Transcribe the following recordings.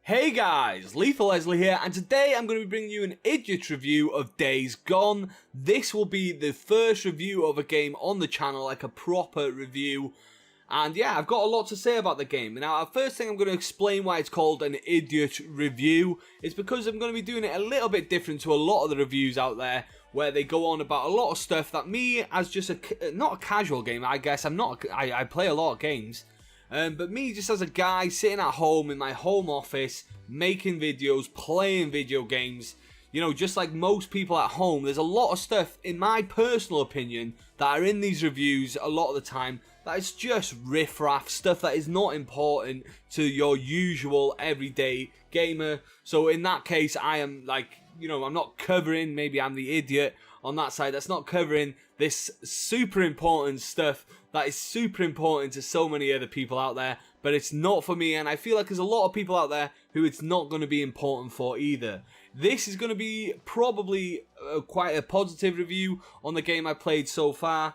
Hey guys, Lethal Leslie here, and today I'm going to be bringing you an idiot review of Days Gone. This will be the first review of a game on the channel, like a proper review. And yeah, I've got a lot to say about the game. Now, the first thing I'm going to explain why it's called an idiot review is because I'm going to be doing it a little bit different to a lot of the reviews out there, where they go on about a lot of stuff that me, as just not a casual gamer, I guess, I play a lot of games. But me, just as a guy sitting at home in my home office, making videos, playing video games, you know, just like most people at home, there's a lot of stuff, in my personal opinion, that are in these reviews a lot of the time that is just riff-raff, stuff that is not important to your usual everyday gamer. So in that case, I am like, you know, I'm not covering, maybe I'm the idiot on that side, that's not covering this super important stuff that is super important to so many other people out there, but it's not for me, and I feel like there's a lot of people out there who it's not going to be important for either. This is going to be probably quite a positive review on the game I played so far.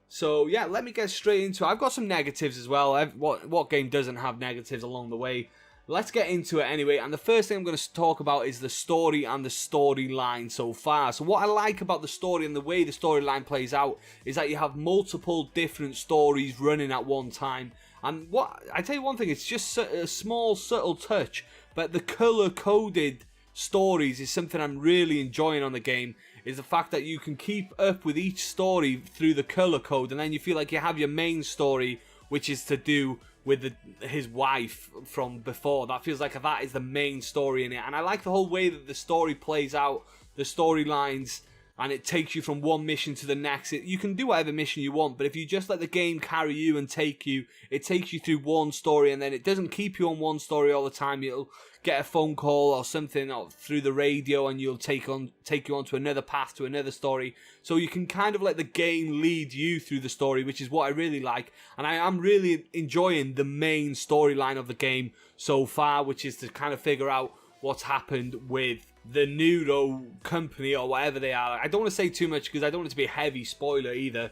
So yeah, let me get straight into it. I've got some negatives as well. What game doesn't have negatives along the way? Let's get into it anyway, and the first thing I'm going to talk about is the story and the storyline so far. So what I like about the story and the way the storyline plays out is that you have multiple different stories running at one time. And what I tell you one thing, it's just a small subtle touch, but the color-coded stories is something I'm really enjoying on the game, is the fact that you can keep up with each story through the color code, and then you feel like you have your main story, which is to do with his wife from before. That feels like that is the main story in it, and I like the whole way that the story plays out, the storylines, and it takes you from one mission to the next. You can do whatever mission you want, but if you just let the game carry you and take you, it takes you through one story, and then it doesn't keep you on one story all the time. You'll get a phone call or something through the radio, and you'll take you onto another path to another story. So you can kind of let the game lead you through the story, which is what I really like. And I am really enjoying the main storyline of the game so far, which is to kind of figure out what's happened with the NERO company or whatever they are. I don't want to say too much because I don't want it to be a heavy spoiler either.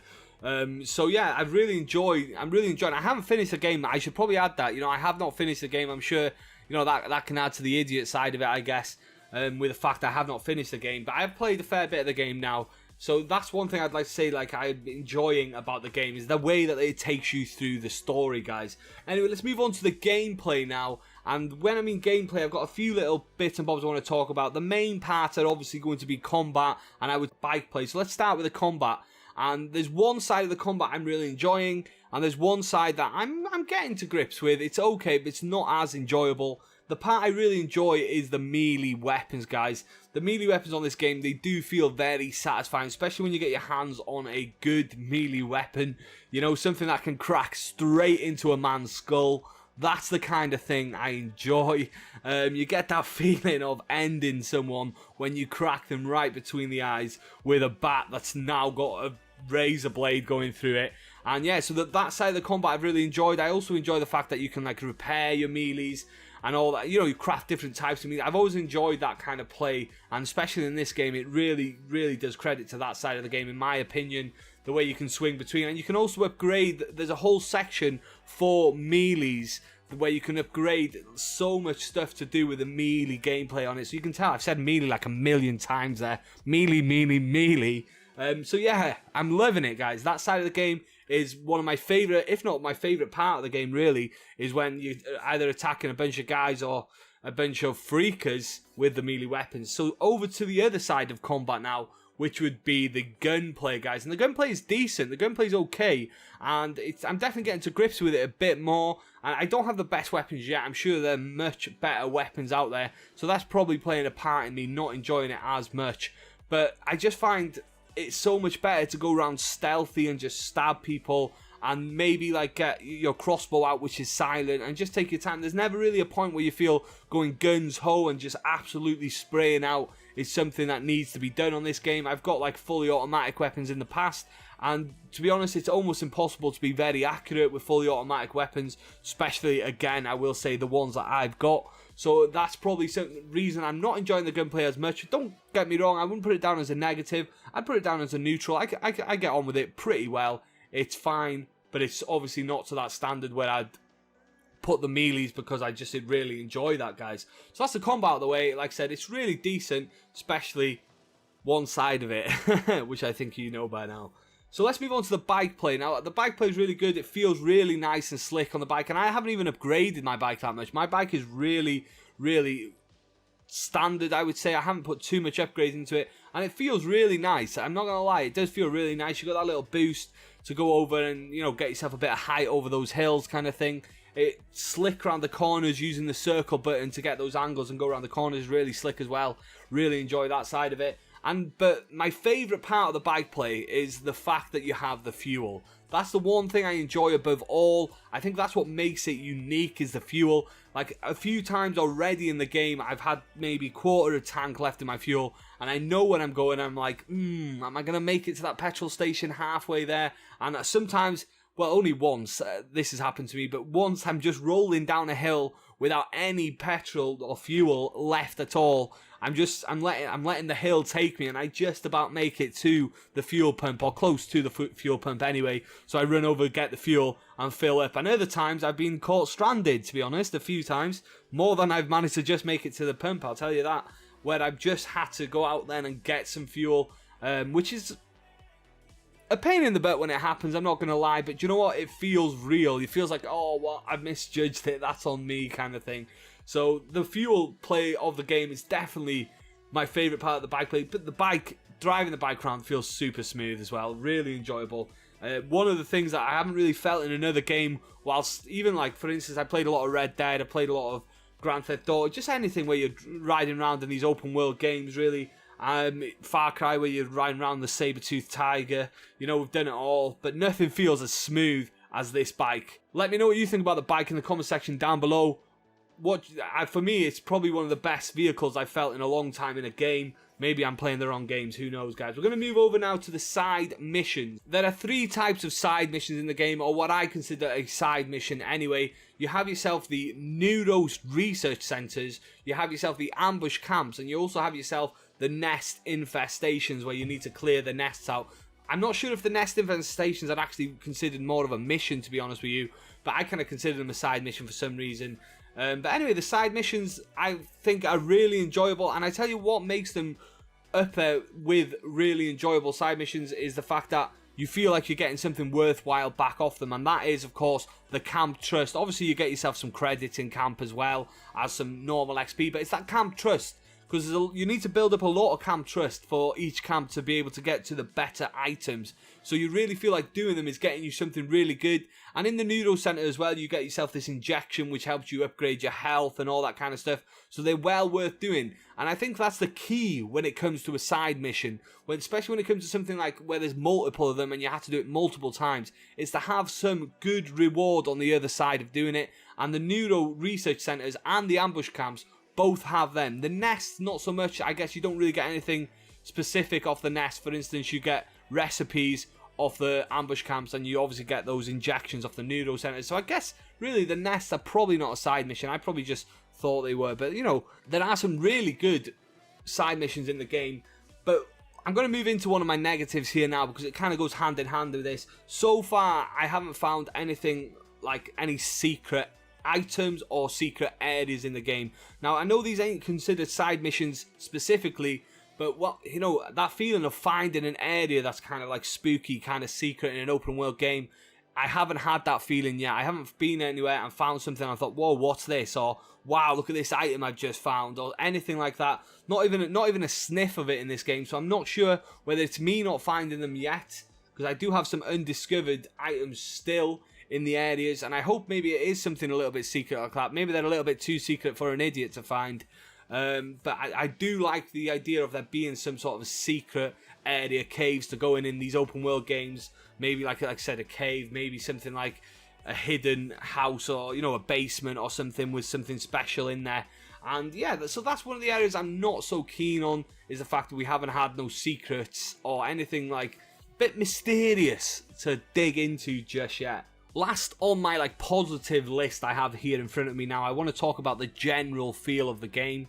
So yeah, I'm really enjoying it. I haven't finished the game. I should probably add that. You know, I have not finished the game. I'm sure, you know, that can add to the idiot side of it, I guess, with the fact I have not finished the game. But I've played a fair bit of the game now. So that's one thing I'd like to say, like, I'm enjoying about the game, is the way that it takes you through the story, guys. Anyway, let's move on to the gameplay now. And when I mean gameplay, I've got a few little bits and bobs I want to talk about. The main parts are obviously going to be combat, and I would bike play. So let's start with the combat. And there's one side of the combat I'm really enjoying, and there's one side that I'm getting to grips with. It's okay, but it's not as enjoyable. The part I really enjoy is the melee weapons, guys. The melee weapons on this game, they do feel very satisfying, especially when you get your hands on a good melee weapon. You know, something that can crack straight into a man's skull. That's the kind of thing I enjoy. You get that feeling of ending someone when you crack them right between the eyes with a bat that's now got a razor blade going through it. And yeah, so that side of the combat I've really enjoyed. I also enjoy the fact that you can like repair your melees and all that. You know, you craft different types of melee. I've always enjoyed that kind of play, and especially in this game, it really, really does credit to that side of the game, in my opinion. The way you can swing between, and you can also upgrade. There's a whole section for melees where you can upgrade so much stuff to do with the melee gameplay on it. So you can tell I've said melee like a million times there. Melee, melee, melee. So yeah, I'm loving it, guys. That side of the game is one of my favourite, if not my favourite part of the game, really, is when you're either attacking a bunch of guys or a bunch of freakers with the melee weapons. So over to the other side of combat now, which would be the gunplay, guys. And the gunplay is decent. The gunplay is okay, and I'm definitely getting to grips with it a bit more. And I don't have the best weapons yet. I'm sure there are much better weapons out there, so that's probably playing a part in me not enjoying it as much. But I just find it's so much better to go around stealthy and just stab people, and maybe like get your crossbow out, which is silent, and just take your time. There's never really a point where you feel going guns ho and just absolutely spraying out is something that needs to be done on this game. I've got like fully automatic weapons in the past, and to be honest, it's almost impossible to be very accurate with fully automatic weapons, especially, again, I will say, the ones that I've got. So that's probably some reason I'm not enjoying the gunplay as much. Don't get me wrong, I wouldn't put it down as a negative. I'd put it down as a neutral. I get on with it pretty well. It's fine, but it's obviously not to that standard where I'd put the melees because I just did really enjoy that, guys. So that's the combat out of the way. Like I said, it's really decent, especially one side of it, which I think you know by now. So let's move on to the bike play. Now, the bike play is really good. It feels really nice and slick on the bike, and I haven't even upgraded my bike that much. My bike is really, really standard, I would say. I haven't put too much upgrades into it, and it feels really nice. I'm not going to lie, it does feel really nice. You got that little boost to go over and, you know, get yourself a bit of height over those hills kind of thing. It slick around the corners using the circle button to get those angles and go around the corners, really slick as well. Really enjoy that side of it. But my favourite part of the bike play is the fact that you have the fuel. That's the one thing I enjoy above all. I think that's what makes it unique, is the fuel. Like, a few times already in the game, I've had maybe quarter of a tank left in my fuel, and I know when I'm going, I'm like, am I going to make it to that petrol station halfway there? And sometimes, well, only once this has happened to me, but once I'm just rolling down a hill without any petrol or fuel left at all. I'm letting the hill take me, and I just about make it to the fuel pump, or close to the fuel pump anyway. So I run over, get the fuel, and fill up. And other times I've been caught stranded, to be honest, a few times. More than I've managed to just make it to the pump, I'll tell you that. Where I've just had to go out then and get some fuel, which is a pain in the butt when it happens, I'm not going to lie. But you know what? It feels real. It feels like, oh, well, I misjudged it, that's on me kind of thing. So the fuel play of the game is definitely my favourite part of the bike play. But the bike, driving the bike around feels super smooth as well. Really enjoyable. One of the things that I haven't really felt in another game, whilst even like, for instance, I played a lot of Red Dead, I played a lot of Grand Theft Auto, just anything where you're riding around in these open world games, really. Far Cry, where you're riding around the saber-toothed tiger. You know, we've done it all, but nothing feels as smooth as this bike. Let me know what you think about the bike in the comment section down below. For me, it's probably one of the best vehicles I've felt in a long time in a game. Maybe I'm playing the wrong games, who knows, guys. We're going to move over now to the side missions. There are 3 types of side missions in the game, or what I consider a side mission anyway. You have yourself the NERO research centers, you have yourself the ambush camps, and you also have yourself the nest infestations, where you need to clear the nests out. I'm not sure if the nest infestations are actually considered more of a mission, to be honest with you, but I kind of consider them a side mission for some reason. But anyway, the side missions I think are really enjoyable, and I tell you what makes them up there with really enjoyable side missions is the fact that you feel like you're getting something worthwhile back off them, and that is, of course, the camp trust. Obviously, you get yourself some credits in camp as well as some normal XP, but it's that camp trust, because you need to build up a lot of camp trust for each camp to be able to get to the better items. So you really feel like doing them is getting you something really good. And in the NERO Center as well, you get yourself this injection which helps you upgrade your health and all that kind of stuff. So they're well worth doing. And I think that's the key when it comes to a side mission, especially when it comes to something like where there's multiple of them and you have to do it multiple times, is to have some good reward on the other side of doing it. And the NERO research centers and the ambush camps both have them. The nest, not so much. I guess you don't really get anything specific off the nest. For instance, you get recipes off the ambush camps, and you obviously get those injections off the NERO centers. So I guess really the nests are probably not a side mission. I probably just thought they were, but you know, there are some really good side missions in the game. But I'm going to move into one of my negatives here now, because it kind of goes hand in hand with this. So far, I haven't found anything like any secret items or secret areas in the game. Now, I know these ain't considered side missions specifically, but what, you know, that feeling of finding an area that's kind of like spooky, kind of secret in an open world game, I haven't had that feeling yet. I haven't been anywhere and found something and I thought, whoa, what's this? Or wow, look at this item I've just found, or anything like that. Not even a sniff of it in this game. So I'm not sure whether it's me not finding them yet, because I do have some undiscovered items still in the areas, and I hope maybe it is something a little bit secret like that. Maybe they're a little bit too secret for an idiot to find. But I do like the idea of there being some sort of a secret area, caves to go in these open world games. Maybe like I said, a cave, maybe something like a hidden house, or you know, a basement or something with something special in there. And yeah, so that's one of the areas I'm not so keen on, is the fact that we haven't had no secrets or anything like a bit mysterious to dig into just yet. Last on my like positive list I have here in front of me now, I want to talk about the general feel of the game.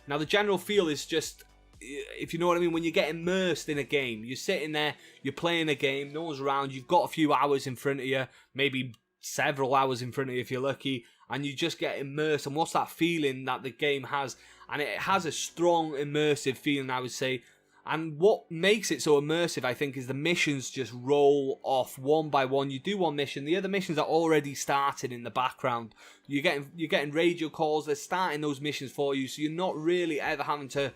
Now, the general feel is just, if you know what I mean, when you get immersed in a game, you're sitting there, you're playing a game, no one's around, you've got a few hours in front of you, maybe several hours in front of you if you're lucky, and you just get immersed. And what's that feeling that the game has? And it has a strong immersive feeling, I would say. And what makes it so immersive, I think, is the missions just roll off one by one. You do one mission, the other missions are already started in the background. You're getting radio calls, they're starting those missions for you, so you're not really ever having to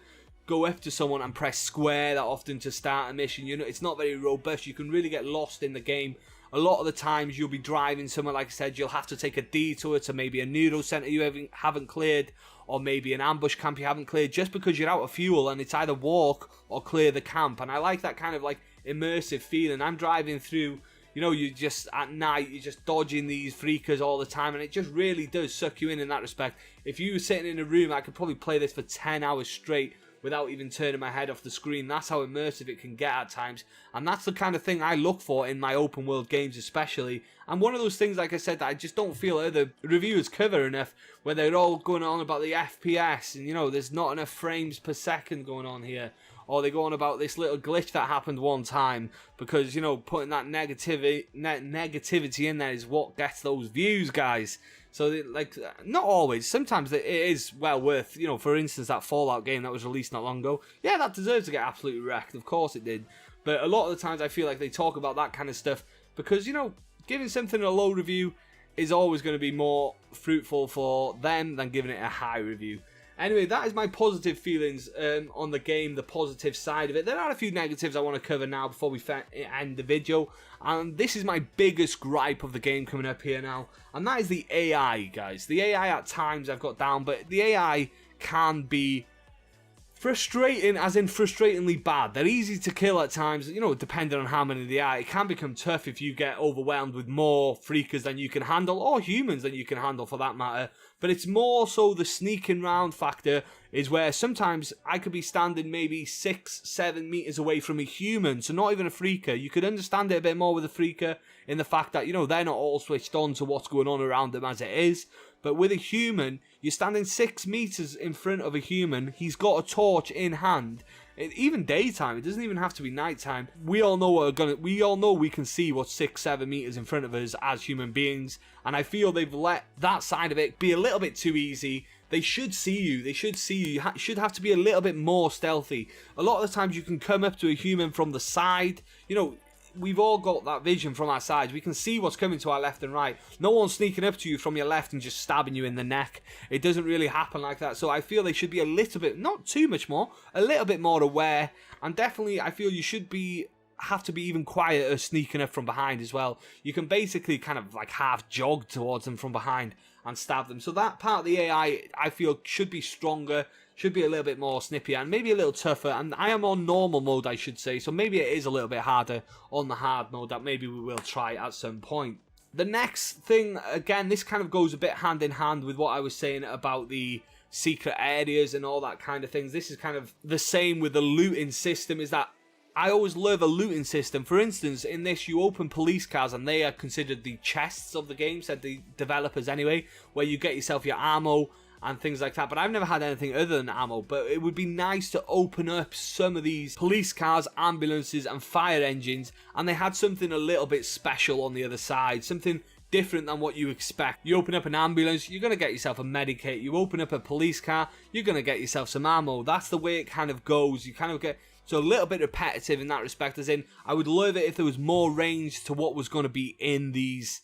go up to someone and press square that often to start a mission. You know, it's not very robust. You can really get lost in the game. A lot of the times you'll be driving somewhere, like I said, you'll have to take a detour to maybe a NERO center you haven't cleared, or maybe an ambush camp you haven't cleared, just because you're out of fuel, and it's either walk or clear the camp. And I like that kind of like immersive feeling. I'm driving through, you know, you just at night, you're just dodging these freakers all the time, and it just really does suck you in that respect. If you were sitting in a room, I could probably play this for 10 hours straight without even turning my head off the screen. That's how immersive it can get at times. And that's the kind of thing I look for in my open world games especially. And one of those things, like I said, that I just don't feel other reviewers cover enough, where they're all going on about the FPS, and you know, there's not enough frames per second going on here. Or they go on about this little glitch that happened one time, because, you know, putting that negativity in there is what gets those views, guys. So, like, not always. Sometimes it is well worth, you know, for instance, that Fallout game that was released not long ago. Yeah, that deserves to get absolutely wrecked. Of course it did. But a lot of the times I feel like they talk about that kind of stuff because, you know, giving something a low review is always going to be more fruitful for them than giving it a high review. Anyway, that is my positive feelings on the game, the positive side of it. There are a few negatives I want to cover now before we end the video. And this is my biggest gripe of the game coming up here now. And that is the AI, guys. The AI at times I've got down, but the AI can be frustrating, as in frustratingly bad. They're easy to kill at times, you know, depending on how many they are. It can become tough if you get overwhelmed with more freakers than you can handle, or humans than you can handle for that matter. But it's more so the sneaking round factor is where sometimes I could be standing maybe 6-7 meters away from a human, so not even a freaker. You could understand it a bit more with a freaker in the fact that, you know, they're not all switched on to what's going on around them as it is. But with a human, you're standing 6 meters in front of a human. He's got a torch in hand. Even daytime, it doesn't even have to be nighttime. We all know we can see what's 6-7 meters in front of us as human beings, and I feel they've let that side of it be a little bit too easy. They should see you. They should see you. You should have to be a little bit more stealthy. A lot of the times you can come up to a human from the side. You know, we've all got that vision from our sides. We can see what's coming to our left and right. No one's sneaking up to you from your left and just stabbing you in the neck. It doesn't really happen like that. So I feel they should be a little bit, not too much more, a little bit more aware. And definitely I feel you should have to be even quieter sneaking up from behind as well. You can basically kind of like half jog towards them from behind and stab them. So that part of the AI I feel should be stronger, should be a little bit more snippy and maybe a little tougher. And I am on normal mode, I should say, so maybe it is a little bit harder on the hard mode that maybe we will try at some point. The next thing, again, this kind of goes a bit hand in hand with what I was saying about the secret areas and all that kind of things. This is kind of the same with the looting system, is that I always love a looting system. For instance, in this, you open police cars, and they are considered the chests of the game, said the developers anyway, where you get yourself your ammo and things like that. But I've never had anything other than ammo. But it would be nice to open up some of these police cars, ambulances, and fire engines, and they had something a little bit special on the other side, something different than what you expect. You open up an ambulance, you're going to get yourself a medikit. You open up a police car, you're going to get yourself some ammo. That's the way it kind of goes. You kind of get... So a little bit repetitive in that respect, as in, I would love it if there was more range to what was going to be in these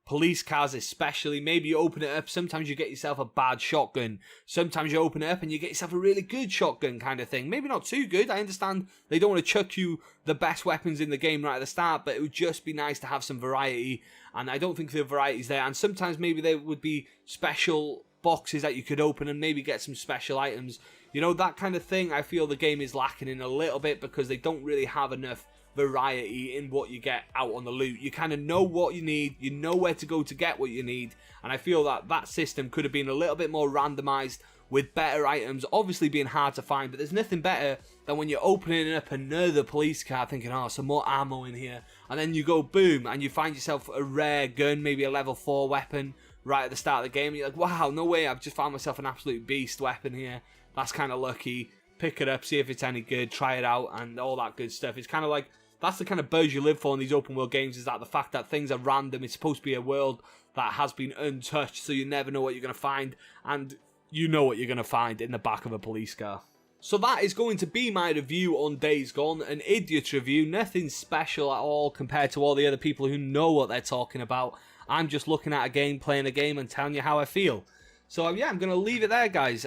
police cars especially. Maybe you open it up, sometimes you get yourself a bad shotgun. Sometimes you open it up and you get yourself a really good shotgun kind of thing. Maybe not too good, I understand they don't want to chuck you the best weapons in the game right at the start, but it would just be nice to have some variety, and I don't think the variety's there. And sometimes maybe there would be special boxes that you could open and maybe get some special items. You know, that kind of thing I feel the game is lacking in a little bit, because they don't really have enough variety in what you get out on the loot. You kind of know what you need, you know where to go to get what you need, and I feel that that system could have been a little bit more randomized with better items, obviously being hard to find, but there's nothing better than when you're opening up another police car thinking, oh, some more ammo in here, and then you go boom and you find yourself a rare gun, maybe a level 4 weapon right at the start of the game, and you're like, wow, no way, I've just found myself an absolute beast weapon here. That's kind of lucky. Pick it up, see if it's any good, try it out, and all that good stuff. It's kind of like That's the kind of buzz you live for in these open world games, is that the fact that things are random. It's supposed to be a world that has been untouched, so you never know what you're going to find, and you know what you're going to find in the back of a police car. So that is going to be my review on Days Gone, an idiot review, nothing special at all compared to all the other people who know what they're talking about. I'm just looking at a game, playing a game, and telling you how I feel. So yeah, I'm going to leave it there, guys.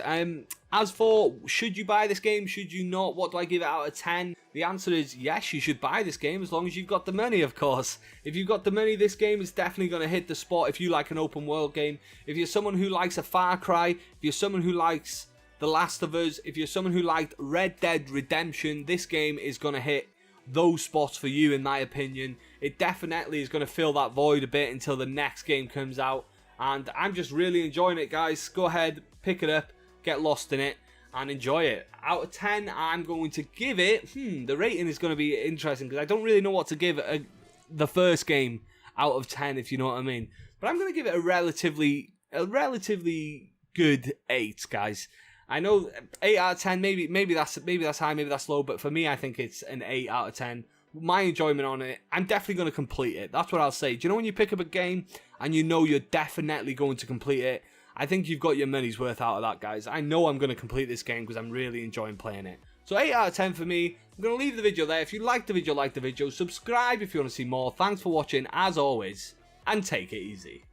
As for, should you buy this game, should you not, what do I give it out of 10? The answer is yes, you should buy this game, as long as you've got the money, of course. If you've got the money, this game is definitely going to hit the spot if you like an open world game. If you're someone who likes a Far Cry, if you're someone who likes The Last of Us, if you're someone who liked Red Dead Redemption, this game is going to hit those spots for you, in my opinion. It definitely is going to fill that void a bit until the next game comes out. And I'm just really enjoying it, guys. Go ahead, pick it up, get lost in it, and enjoy it. Out of 10, I'm going to give it... the rating is going to be interesting, because I don't really know what to give the first game out of 10, if you know what I mean. But I'm going to give it a relatively good 8, guys. I know 8 out of 10, maybe that's high, maybe that's low, but for me, I think it's an 8 out of 10. My enjoyment on it, I'm definitely going to complete it. That's what I'll say. Do you know when you pick up a game and you know you're definitely going to complete it? I think you've got your money's worth out of that, guys. I know I'm going to complete this game because I'm really enjoying playing it. So 8 out of 10 for me. I'm going to leave the video there. If you liked the video, like the video. Subscribe if you want to see more. Thanks for watching, as always, and take it easy.